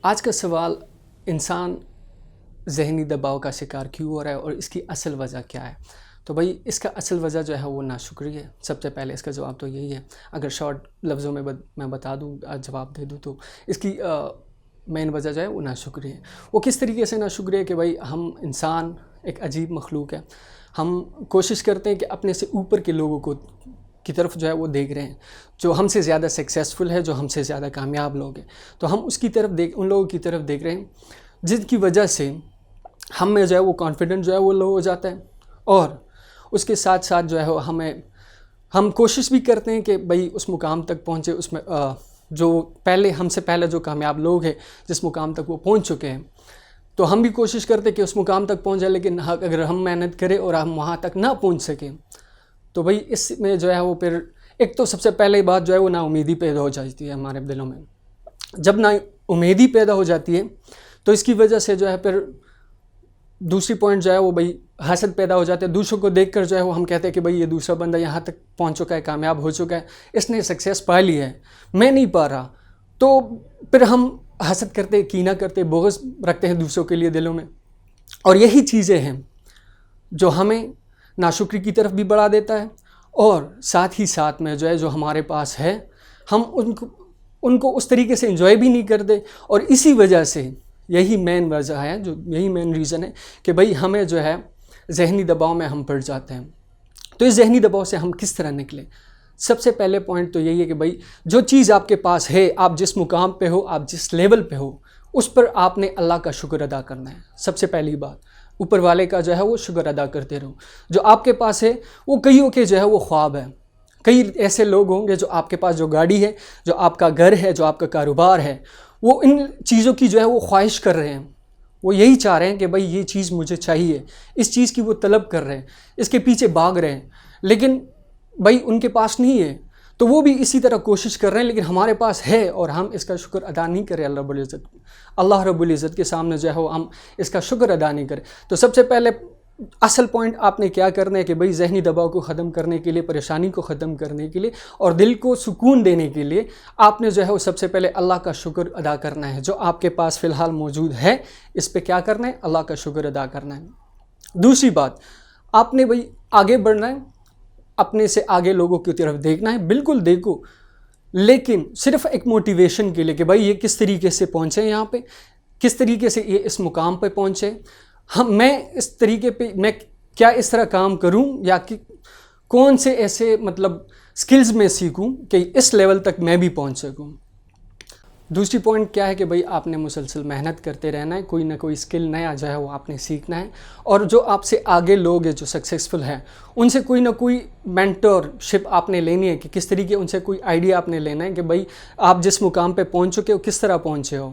آج کا سوال انسان ذہنی دباؤ کا شکار کیوں ہو رہا ہے اور اس کی اصل وجہ کیا ہے؟ تو بھائی اس کا اصل وجہ جو ہے وہ ناشکری ہے. سب سے پہلے اس کا جواب تو یہی ہے. اگر شارٹ لفظوں میں میں بتا دوں، جواب دے دوں تو اس کی مین وجہ جو ہے وہ ناشکری ہے. وہ کس طریقے سے ناشکری ہے کہ بھائی ہم انسان ایک عجیب مخلوق ہے. ہم کوشش کرتے ہیں کہ اپنے سے اوپر کے لوگوں کی طرف جو ہے وہ دیکھ رہے ہیں، جو ہم سے زیادہ سکسیسفل ہے، جو ہم سے زیادہ کامیاب لوگ ہیں، تو ہم اس کی طرف ان لوگوں کی طرف دیکھ رہے ہیں جن کی وجہ سے ہم میں جو ہے وہ کانفیڈنٹ جو ہے وہ لو ہو جاتا ہے. اور اس کے ساتھ ساتھ جو ہے وہ ہم کوشش بھی کرتے ہیں کہ بھئی اس مقام تک پہنچے، اس میں جو ہم سے پہلے جو کامیاب لوگ ہیں جس مقام تک وہ پہنچ چکے ہیں، تو ہم بھی کوشش کرتے ہیں کہ اس مقام تک پہنچ جائے. لیکن اگر ہم محنت کریں اور ہم وہاں تک نہ پہنچ سکیں تو بھئی اس میں جو ہے وہ پھر ایک تو سب سے پہلے بات جو ہے وہ نا امیدی پیدا ہو جاتی ہے ہمارے دلوں میں. جب نا امیدی پیدا ہو جاتی ہے تو اس کی وجہ سے جو ہے پھر دوسری پوائنٹ جو ہے وہ بھئی حسد پیدا ہو جاتے ہیں. دوسروں کو دیکھ کر جو ہے وہ ہم کہتے ہیں کہ بھئی یہ دوسرا بندہ یہاں تک پہنچ چکا ہے، کامیاب ہو چکا ہے، اس نے سکسیس پا لی ہے، میں نہیں پا رہا. تو پھر ہم حسد کرتے، کینہ کرتے، بغض رکھتے ہیں دوسروں کے لیے دلوں میں. اور یہی چیزیں ہیں جو ہمیں ناشکری کی طرف بھی بڑھا دیتا ہے. اور ساتھ ہی ساتھ میں جو ہے جو ہمارے پاس ہے ہم ان کو اس طریقے سے انجوائے بھی نہیں کرتے. اور اسی وجہ سے یہی مین وجہ ہے، یہی مین ریزن ہے کہ بھئی ہمیں جو ہے ذہنی دباؤ میں ہم پڑ جاتے ہیں. تو اس ذہنی دباؤ سے ہم کس طرح نکلیں؟ سب سے پہلے پوائنٹ تو یہی ہے کہ بھئی جو چیز آپ کے پاس ہے، آپ جس مقام پہ ہو، آپ جس لیول پہ ہو، اس پر آپ نے اللہ کا شکر ادا کرنا ہے. سب سے پہلی بات اوپر والے کا جو ہے وہ شکر ادا کرتے رہو. جو آپ کے پاس ہے وہ کئیوں کے جو ہے وہ خواب ہے. کئی ایسے لوگ ہوں گے جو آپ کے پاس جو گاڑی ہے، جو آپ کا گھر ہے، جو آپ کا کاروبار ہے، وہ ان چیزوں کی جو ہے وہ خواہش کر رہے ہیں. وہ یہی چاہ رہے ہیں کہ بھئی یہ چیز مجھے چاہیے، اس چیز کی وہ طلب کر رہے ہیں، اس کے پیچھے بھاگ رہے ہیں. لیکن بھئی ان کے پاس نہیں ہے تو وہ بھی اسی طرح کوشش کر رہے ہیں. لیکن ہمارے پاس ہے اور ہم اس کا شکر ادا نہیں کریں. اللہ رب العزت کے سامنے جو ہے وہ ہم اس کا شکر ادا نہیں کریں. تو سب سے پہلے اصل پوائنٹ آپ نے کیا کرنا ہے کہ بھئی ذہنی دباؤ کو ختم کرنے کے لیے، پریشانی کو ختم کرنے کے لیے اور دل کو سکون دینے کے لیے آپ نے جو ہے وہ سب سے پہلے اللہ کا شکر ادا کرنا ہے. جو آپ کے پاس فی الحال موجود ہے اس پہ کیا کرنا ہے؟ اللہ کا شکر ادا کرنا ہے. دوسری بات، آپ نے بھئی آگے بڑھنا ہے، اپنے سے آگے لوگوں کی طرف دیکھنا ہے. بالکل دیکھو، لیکن صرف ایک موٹیویشن کے لیے کہ بھئی یہ کس طریقے سے پہنچے یہاں پہ، کس طریقے سے یہ اس مقام پہ پہنچے، میں اس طریقے پہ میں کیا اس طرح کام کروں، یا کہ کون سے ایسے سکلز میں سیکھوں کہ اس لیول تک میں بھی پہنچ سکوں. دوسری پوائنٹ کیا ہے کہ بھئی آپ نے مسلسل محنت کرتے رہنا ہے. کوئی نہ کوئی سکل نیا جو ہے وہ آپ نے سیکھنا ہے. اور جو آپ سے آگے لوگ ہیں جو سکسیسفل ہیں، ان سے کوئی نہ کوئی مینٹور شپ آپ نے لینی ہے کہ کس طریقے ان سے کوئی آئیڈیا آپ نے لینا ہے کہ بھئی آپ جس مقام پہ پہنچ چکے ہو کس طرح پہنچے ہو.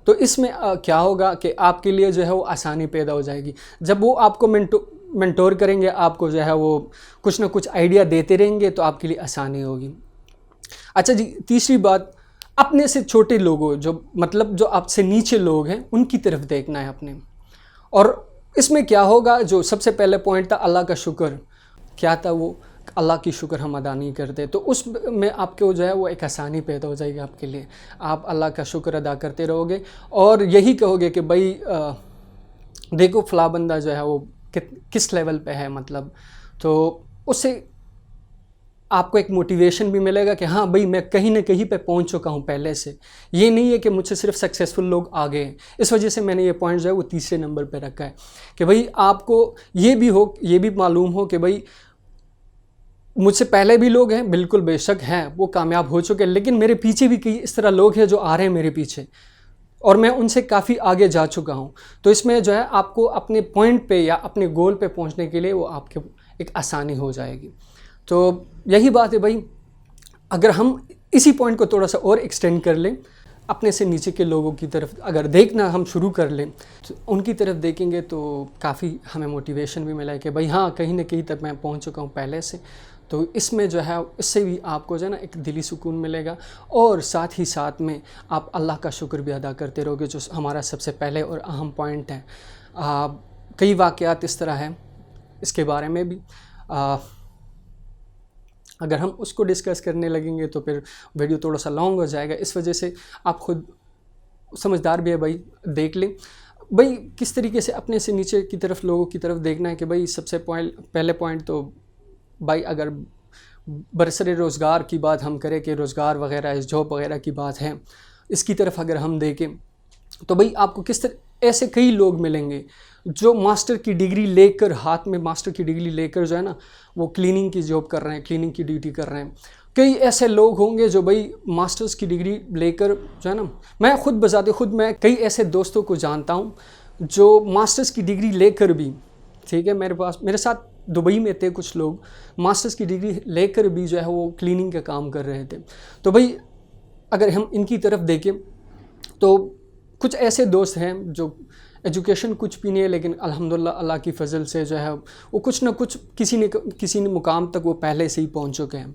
تو اس میں کیا ہوگا کہ آپ کے لیے جو ہے وہ آسانی پیدا ہو جائے گی. جب وہ آپ کو مینٹور کریں گے، آپ کو جو ہے وہ کچھ نہ کچھ آئیڈیا دیتے رہیں گے تو آپ کے لیے آسانی ہوگی. اچھا جی، تیسری بات، اپنے سے چھوٹے لوگوں جو آپ سے نیچے لوگ ہیں ان کی طرف دیکھنا ہے اپنے. اور اس میں کیا ہوگا، جو سب سے پہلے پوائنٹ تھا اللہ کا شکر، کیا تھا وہ؟ اللہ کی شکر ہم ادا نہیں کرتے. تو اس میں آپ کو جو ہے وہ ایک آسانی پیدا ہو جائے گی آپ کے لیے. آپ اللہ کا شکر ادا کرتے رہو گے اور یہی کہو گے کہ بھئی دیکھو فلاں بندہ جو ہے وہ کس لیول پہ ہے. تو اس سے آپ کو ایک موٹیویشن بھی ملے گا کہ ہاں بھئی میں کہیں نہ کہیں پہ پہنچ چکا ہوں پہلے سے. یہ نہیں ہے کہ مجھ سے صرف سکسیسفل لوگ آگے ہیں. اس وجہ سے میں نے یہ پوائنٹ جو ہے وہ تیسرے نمبر پہ رکھا ہے کہ بھئی آپ کو یہ بھی معلوم ہو کہ بھئی مجھ سے پہلے بھی لوگ ہیں، بالکل بے شک ہیں، وہ کامیاب ہو چکے، لیکن میرے پیچھے بھی کئی اس طرح لوگ ہیں جو آ رہے ہیں میرے پیچھے، اور میں ان سے کافی آگے جا چکا ہوں. تو اس میں جو ہے آپ کو اپنے پوائنٹ پہ یا اپنے گول پہ پہنچنے کے لیے وہ آپ کے ایک آسانی ہو جائے گی. تو یہی بات ہے بھائی، اگر ہم اسی پوائنٹ کو تھوڑا سا اور ایکسٹینڈ کر لیں، اپنے سے نیچے کے لوگوں کی طرف اگر دیکھنا ہم شروع کر لیں تو ان کی طرف دیکھیں گے تو کافی ہمیں موٹیویشن بھی ملا ہے کہ بھائی ہاں کہیں نہ کہیں تک میں پہنچ چکا ہوں پہلے سے. تو اس میں جو ہے اس سے بھی آپ کو جو ہے نا ایک دلی سکون ملے گا. اور ساتھ ہی ساتھ میں آپ اللہ کا شکر بھی ادا کرتے رہو گے، جو ہمارا سب سے پہلے اور اہم پوائنٹ ہے. کئی واقعات اس طرح ہیں، اس کے بارے میں بھی اگر ہم اس کو ڈسکس کرنے لگیں گے تو پھر ویڈیو تھوڑا سا لانگ ہو جائے گا. اس وجہ سے آپ خود سمجھدار بھی ہے بھائی دیکھ لیں بھائی کس طریقے سے اپنے سے نیچے کی طرف لوگوں کی طرف دیکھنا ہے کہ بھائی سب سے پہلے پوائنٹ تو بھائی اگر برسر روزگار کی بات ہم کریں کہ روزگار وغیرہ جاب وغیرہ کی بات ہے، اس کی طرف اگر ہم دیکھیں تو بھائی آپ کو کس طرح ایسے کئی لوگ ملیں گے جو ماسٹر کی ڈگری لے کر ہاتھ میں ماسٹر کی ڈگری لے کر جو ہے نا وہ کلیننگ کی جاب کر رہے ہیں، کلیننگ کی ڈیوٹی کر رہے ہیں. کئی ایسے لوگ ہوں گے جو بھائی ماسٹرز کی ڈگری لے کر جو ہے نا، میں خود بذات خود میں کئی ایسے دوستوں کو جانتا ہوں جو ماسٹرز کی ڈگری لے کر بھی، ٹھیک ہے، میرے ساتھ دبئی میں تھے کچھ لوگ ماسٹرز کی ڈگری لے کر بھی جو ہے وہ کلیننگ کا کام کر رہے تھے. تو بھائی اگر ہم ان کی طرف دیکھیں تو کچھ ایسے دوست ہیں جو ایجوکیشن کچھ بھی نہیں ہے لیکن الحمدللہ اللہ کی فضل سے جو ہے وہ کچھ نہ کچھ کسی نے مقام تک وہ پہلے سے ہی پہنچ چکے ہیں.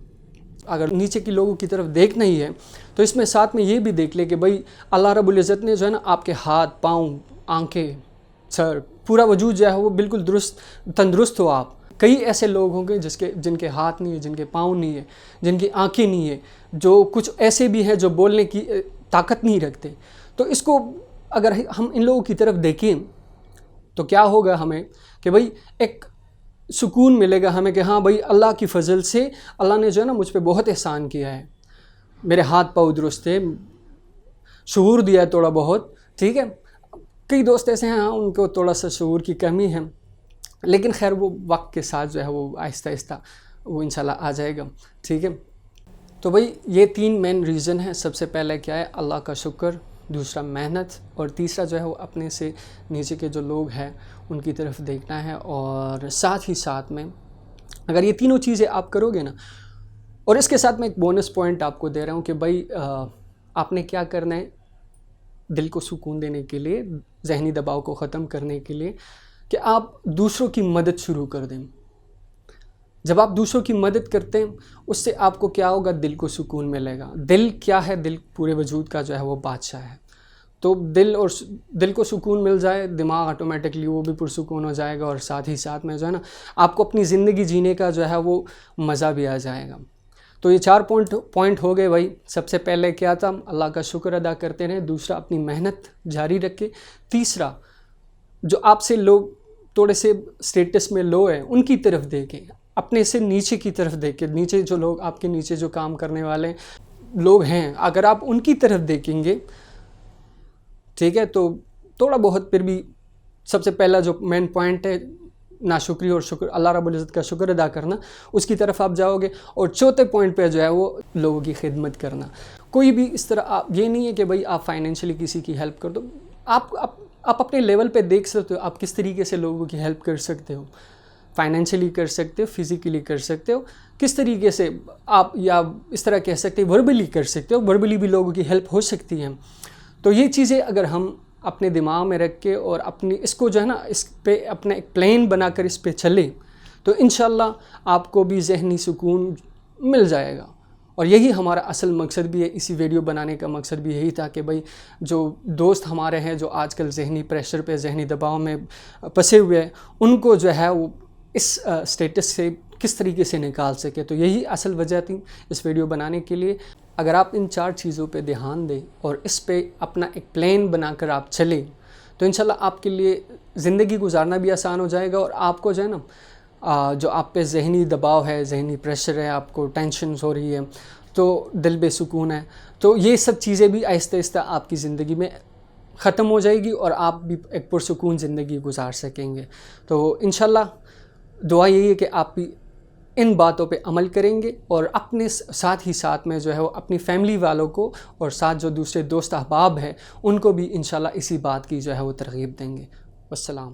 اگر نیچے کی لوگوں کی طرف دیکھنا ہی ہے تو اس میں ساتھ میں یہ بھی دیکھ لے کہ بھائی اللہ رب العزت نے جو ہے نا آپ کے ہاتھ، پاؤں، آنکھیں، سر، پورا وجود جو ہے وہ بالکل تندرست ہو. آپ کئی ایسے لوگ ہوں گے جن کے ہاتھ نہیں ہے، جن کے پاؤں نہیں ہے، جن کی آنکھیں نہیں ہے، جو کچھ ایسے بھی ہیں جو بولنے کی طاقت نہیں رکھتے. تو اس کو اگر ہم ان لوگوں کی طرف دیکھیں تو کیا ہوگا ہمیں کہ بھائی ایک سکون ملے گا ہمیں کہ ہاں بھائی اللہ کی فضل سے اللہ نے جو ہے نا مجھ پہ بہت احسان کیا ہے، میرے ہاتھ پاؤں درست ہے، شعور دیا ہے تھوڑا بہت، ٹھیک ہے. کئی دوست ایسے ہیں ہاں ان کو تھوڑا سا شعور کی کمی ہے لیکن خیر وہ وقت کے ساتھ جو ہے وہ آہستہ آہستہ وہ انشاءاللہ آ جائے گا، ٹھیک ہے. تو بھائی یہ 3 مین ریزن ہیں. سب سے پہلے کیا ہے؟ اللہ کا شکر، دوسرا محنت، اور تیسرا جو ہے وہ اپنے سے نیچے کے جو لوگ ہیں ان کی طرف دیکھنا ہے. اور ساتھ ہی ساتھ میں اگر یہ تینوں چیزیں آپ کرو گے نا، اور اس کے ساتھ میں ایک بونس پوائنٹ آپ کو دے رہا ہوں کہ بھائی آپ نے کیا کرنا ہے دل کو سکون دینے کے لیے، ذہنی دباؤ کو ختم کرنے کے لیے، کہ آپ دوسروں کی مدد شروع کر دیں. جب آپ دوسروں کی مدد کرتے ہیں اس سے آپ کو کیا ہوگا؟ دل کو سکون ملے گا. دل کیا ہے؟ دل پورے وجود کا جو ہے وہ بادشاہ ہے. تو دل کو سکون مل جائے، دماغ آٹومیٹکلی وہ بھی پرسکون ہو جائے گا، اور ساتھ ہی ساتھ میں جو ہے نا آپ کو اپنی زندگی جینے کا جو ہے وہ مزہ بھی آ جائے گا. تو یہ 4 پوائنٹ ہو گئے بھائی. سب سے پہلے کیا تھا؟ اللہ کا شکر ادا کرتے رہیں. دوسرا اپنی محنت جاری رکھے. تیسرا جو آپ سے لوگ تھوڑے سے سٹیٹس میں لو ہیں ان کی طرف دیکھیں، اپنے سے نیچے کی طرف دیکھیں. نیچے جو لوگ آپ کے نیچے جو کام کرنے والے لوگ ہیں اگر آپ ان کی طرف دیکھیں گے، ٹھیک ہے، تو تھوڑا بہت پھر بھی سب سے پہلا جو مین پوائنٹ ہے ناشکری اور شکر، اللہ رب العزت کا شکر ادا کرنا، اس کی طرف آپ جاؤ گے. اور چوتھے پوائنٹ پہ جو ہے وہ لوگوں کی خدمت کرنا. کوئی بھی اس طرح یہ نہیں ہے کہ بھائی آپ فائنینشلی کسی کی ہیلپ کر دو. آپ اپنے لیول پہ دیکھ سکتے ہو آپ کس طریقے سے لوگوں کی ہیلپ کر سکتے ہو. فائنینشلی کر سکتے ہو، فزیکلی کر سکتے ہو، کس طریقے سے آپ، یا اس طرح کہہ سکتے ہو وربلی کر سکتے ہو، وربلی بھی لوگوں کی ہیلپ ہو سکتی ہے. تو یہ چیزیں اگر ہم اپنے دماغ میں رکھ کے اور اس کو جو ہے نا اس پہ اپنا ایک پلان بنا کر اس پہ چلے تو انشاءاللہ آپ کو بھی ذہنی سکون مل جائے گا. اور یہی ہمارا اصل مقصد بھی ہے. اسی ویڈیو بنانے کا مقصد بھی یہی تھا کہ بھائی جو دوست ہمارے ہیں جو آج کل ذہنی پریشر پہ، ذہنی دباؤ میں پھنسے ہوئے ہیں، ان کو جو ہے وہ اس سٹیٹس سے کس طریقے سے نکال سکے. تو یہی اصل وجہ تھی اس ویڈیو بنانے کے لیے. اگر آپ ان 4 چیزوں پہ دھیان دیں اور اس پہ اپنا ایک پلان بنا کر آپ چلیں تو انشاءاللہ آپ کے لیے زندگی گزارنا بھی آسان ہو جائے گا. اور آپ کو جو ہے نا جو آپ پہ ذہنی دباؤ ہے، ذہنی پریشر ہے، آپ کو ٹینشنز ہو رہی ہے، تو دل بے سکون ہے، تو یہ سب چیزیں بھی آہستہ آہستہ آپ کی زندگی میں ختم ہو جائے گی اور آپ بھی ایک پرسکون زندگی گزار سکیں گے. تو انشاءاللہ دعا یہی ہے کہ آپ بھی ان باتوں پہ عمل کریں گے اور اپنے ساتھ ہی ساتھ میں جو ہے وہ اپنی فیملی والوں کو اور ساتھ جو دوسرے دوست احباب ہیں ان کو بھی انشاءاللہ اسی بات کی جو ہے وہ ترغیب دیں گے. والسلام.